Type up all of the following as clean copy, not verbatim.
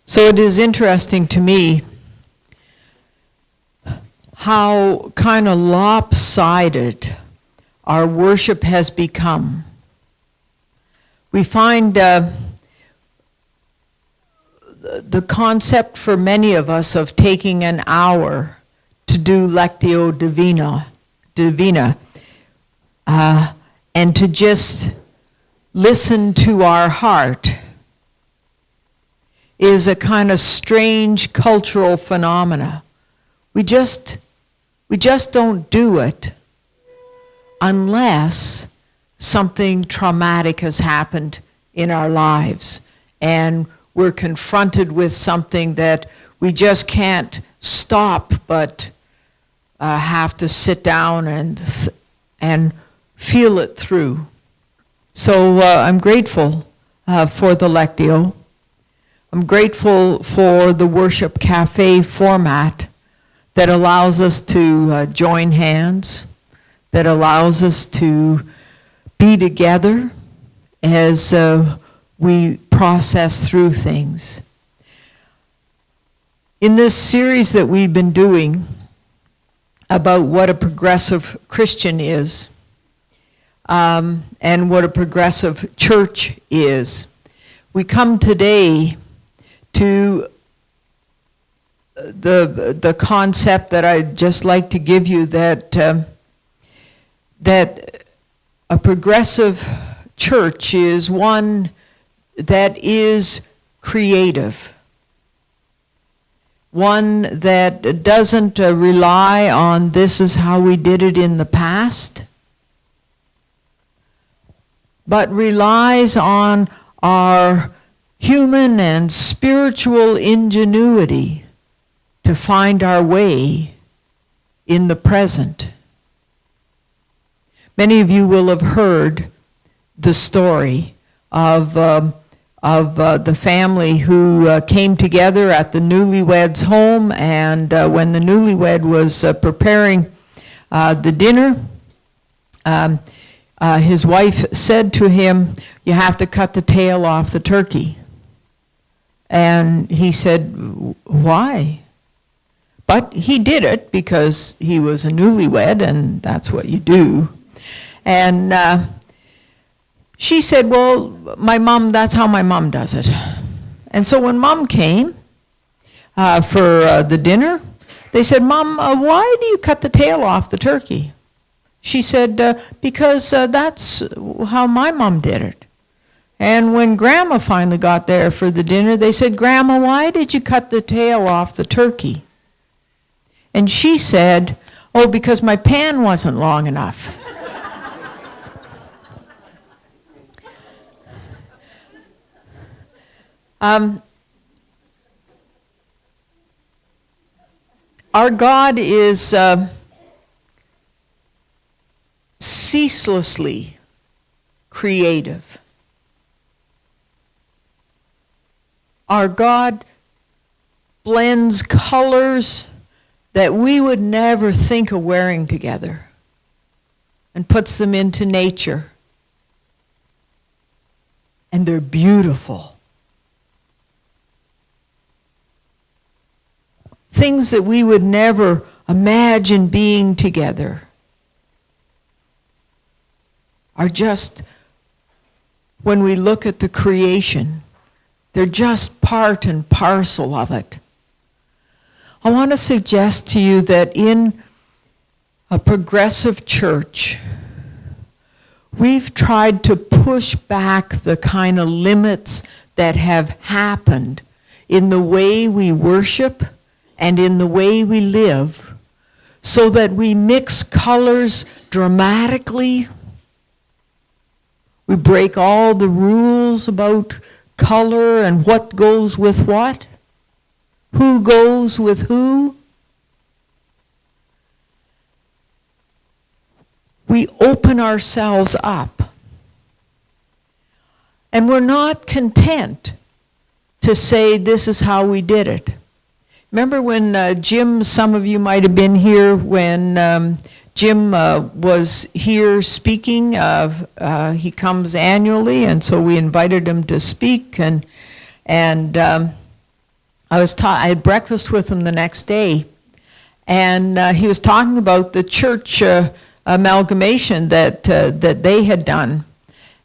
So it is interesting to me how kind of lopsided our worship has become. We find the concept for many of us of taking an hour to do Lectio Divina, and to just listen to our heart is a kind of strange cultural phenomena. We just don't do it unless something traumatic has happened in our lives and we're confronted with something that we just can't stop but have to sit down and feel it through. So I'm grateful for the Lectio. I'm grateful for the Worship Cafe format that allows us to join hands, that allows us to be together as we process through things. In this series that we've been doing about what a progressive Christian is, and what a progressive church is, we come today to the concept that I'd just like to give you, that a progressive church is one that is creative, one that doesn't rely on this is how we did it in the past, but relies on our human and spiritual ingenuity to find our way in the present. Many of you will have heard the story of the family who came together at the newlywed's home, and when the newlywed was preparing the dinner, his wife said to him, "You have to cut the tail off the turkey." And he said, "Why?" But he did it because he was a newlywed, and that's what you do. And she said, "Well, that's how my mom does it." And so when Mom came for the dinner, they said, "Mom, why do you cut the tail off the turkey?" She said, "Because that's how my mom did it." And when Grandma finally got there for the dinner, they said, "Grandma, why did you cut the tail off the turkey?" And she said, "Oh, because my pan wasn't long enough." Our God is ceaselessly creative. Our God blends colors that we would never think of wearing together and puts them into nature. And they're beautiful. Things that we would never imagine being together are just, when we look at the creation, they're just part and parcel of it. I want to suggest to you that in a progressive church, we've tried to push back the kind of limits that have happened in the way we worship and in the way we live, so that we mix colors dramatically. We break all the rules about color and what goes with what, who goes with who. We open ourselves up. And we're not content to say this is how we did it. Remember when Jim, some of you might have been here when Jim was here speaking. He comes annually, and so we invited him to speak. And I had breakfast with him the next day, and he was talking about the church amalgamation that they had done,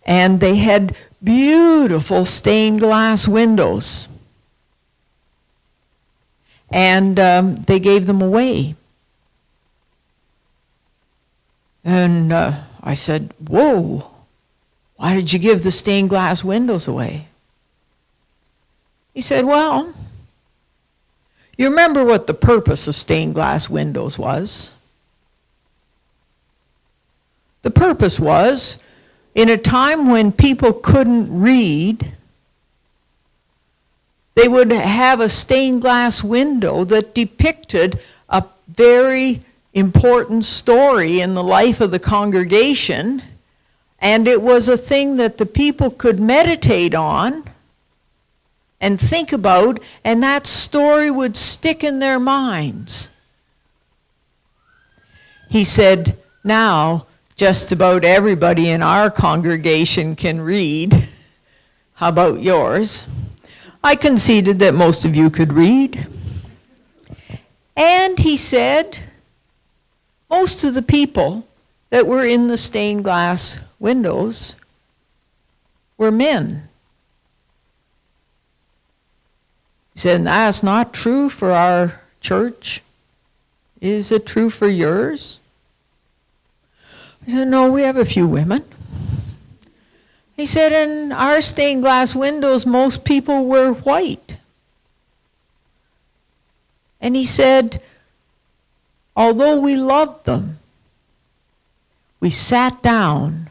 and they had beautiful stained glass windows, and they gave them away. And I said, "Whoa, why did you give the stained glass windows away?" He said, "Well, you remember what the purpose of stained glass windows was? The purpose was, in a time when people couldn't read, they would have a stained glass window that depicted a very important story in the life of the congregation, and it was a thing that the people could meditate on and think about, and that story would stick in their minds." He said, "Now, just about everybody in our congregation can read. How about yours?" I conceded that most of you could read. And he said, most of the people that were in the stained glass windows were men. He said, "And that's not true for our church. Is it true for yours?" I said, "No, we have a few women." He said, "In our stained glass windows, most people were white." And he said, although we loved them, we sat down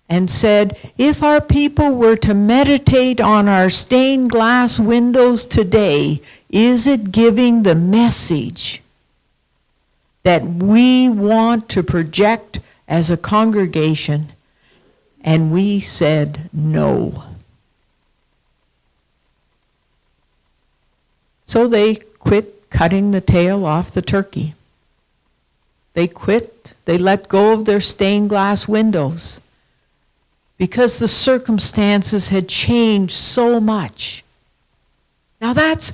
and said, if our people were to meditate on our stained glass windows today, is it giving the message that we want to project as a congregation? And we said no. So they quit cutting the tail off the turkey. They let go of their stained glass windows because the circumstances had changed so much. Now that's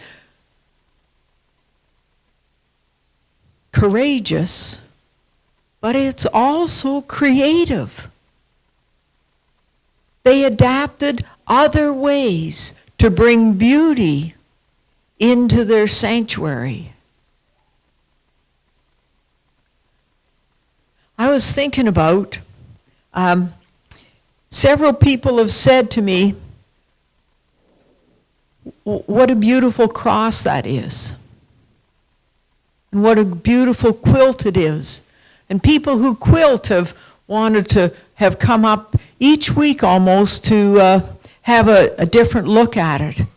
courageous, but it's also creative. They adapted other ways to bring beauty into their sanctuary. I was thinking about, several people have said to me, what a beautiful cross that is. And what a beautiful quilt it is. And people who quilt have wanted to have come up each week almost to have a different look at it.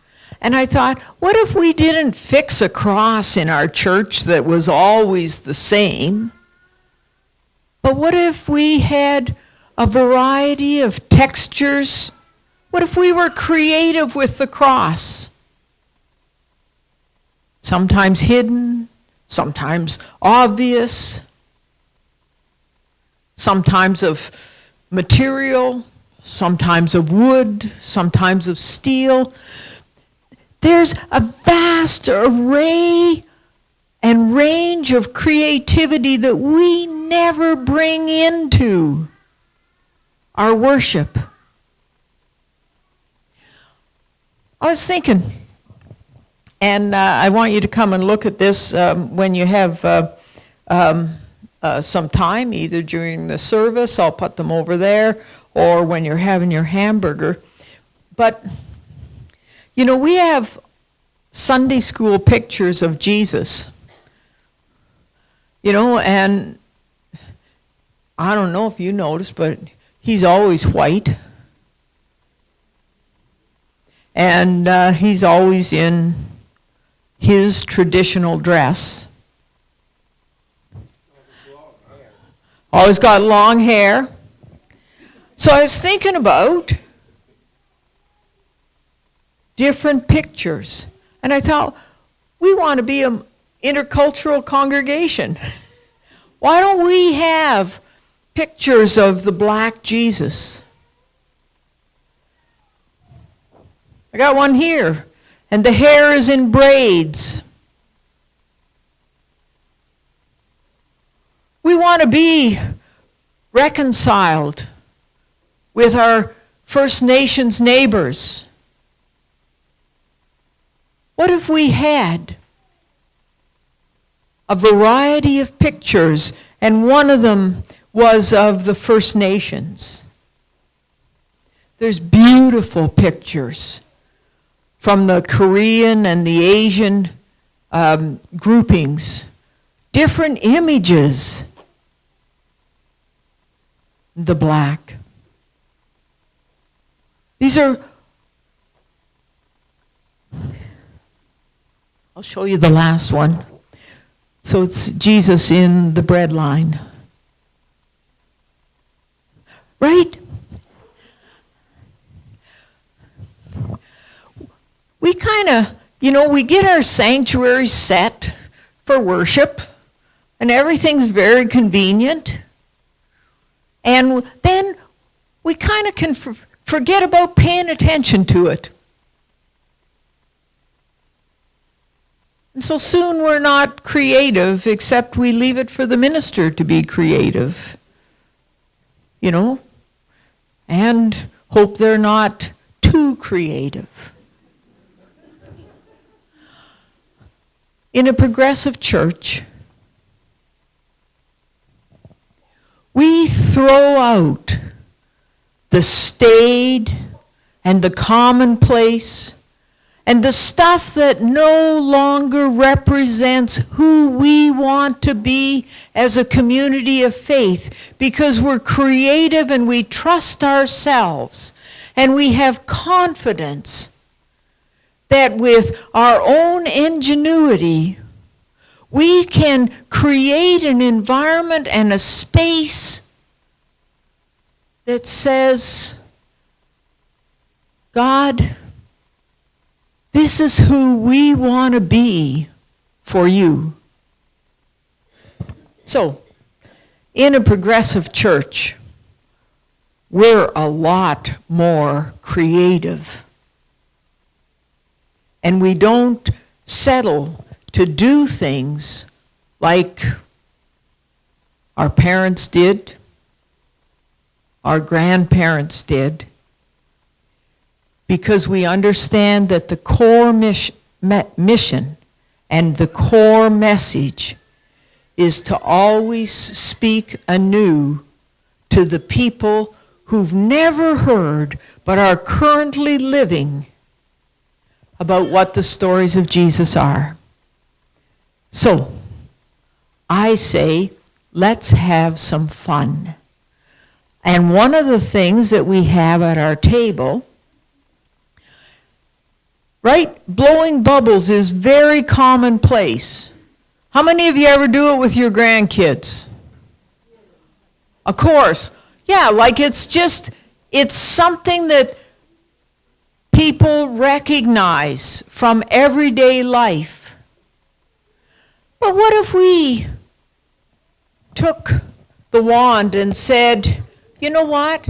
And I thought, what if we didn't fix a cross in our church that was always the same? But what if we had a variety of textures? What if we were creative with the cross? Sometimes hidden, sometimes obvious, sometimes of material, sometimes of wood, sometimes of steel. There's a vast array and range of creativity that we never bring into our worship. I was thinking, and I want you to come and look at this when you have some time, either during the service, I'll put them over there, or when you're having your hamburger. But, you know, we have Sunday school pictures of Jesus. You know, and I don't know if you noticed, but he's always white. And he's always in his traditional dress. Always got long hair. So I was thinking about different pictures. And I thought, we want to be an intercultural congregation. Why don't we have pictures of the black Jesus? I got one here. and the hair is in braids. We want to be reconciled with our First Nations neighbors. What if we had a variety of pictures, and one of them was of the First Nations? There's beautiful pictures from the Korean and the Asian groupings, different images. The black. These are, I'll show you the last one. So it's Jesus in the bread line. Right? We kind of, we get our sanctuary set for worship, and everything's very convenient. And then we kind of can forget about paying attention to it. And so soon we're not creative, except we leave it for the minister to be creative. And hope they're not too creative. In a progressive church, we throw out the staid and the commonplace and the stuff that no longer represents who we want to be as a community of faith, because we're creative and we trust ourselves and we have confidence that with our own ingenuity, we can create an environment and a space that says, God, this is who we want to be for you. So, in a progressive church, we're a lot more creative. And we don't settle to do things like our parents did, our grandparents did, because we understand that the core mission and the core message is to always speak anew to the people who've never heard but are currently living about what the stories of Jesus are. So, I say, let's have some fun. And one of the things that we have at our table, right? Blowing bubbles is very commonplace. How many of you ever do it with your grandkids? Of course. Yeah, like it's something that people recognize from everyday life. But what if we took the wand and said, you know what?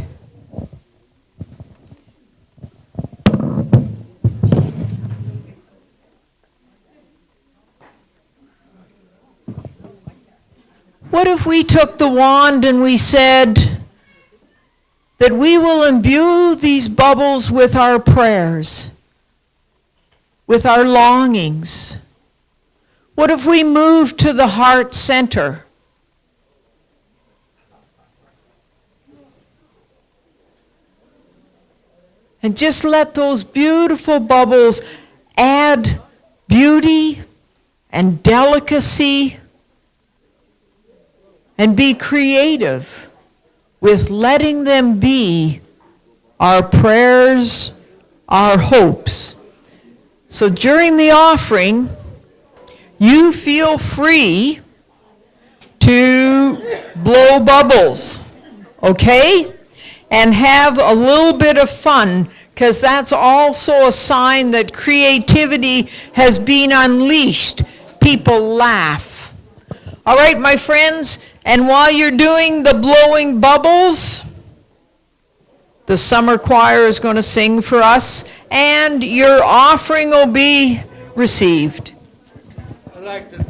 What if we took the wand and we said that we will imbue these bubbles with our prayers, with our longings? What if we moved to the heart center? And just let those beautiful bubbles add beauty and delicacy and be creative with letting them be our prayers, our hopes. So during the offering, you feel free to blow bubbles, okay? And have a little bit of fun, because that's also a sign that creativity has been unleashed. People laugh. All right, my friends, and while you're doing the blowing bubbles, The summer choir is going to sing for us, and your offering will be received. I'd like to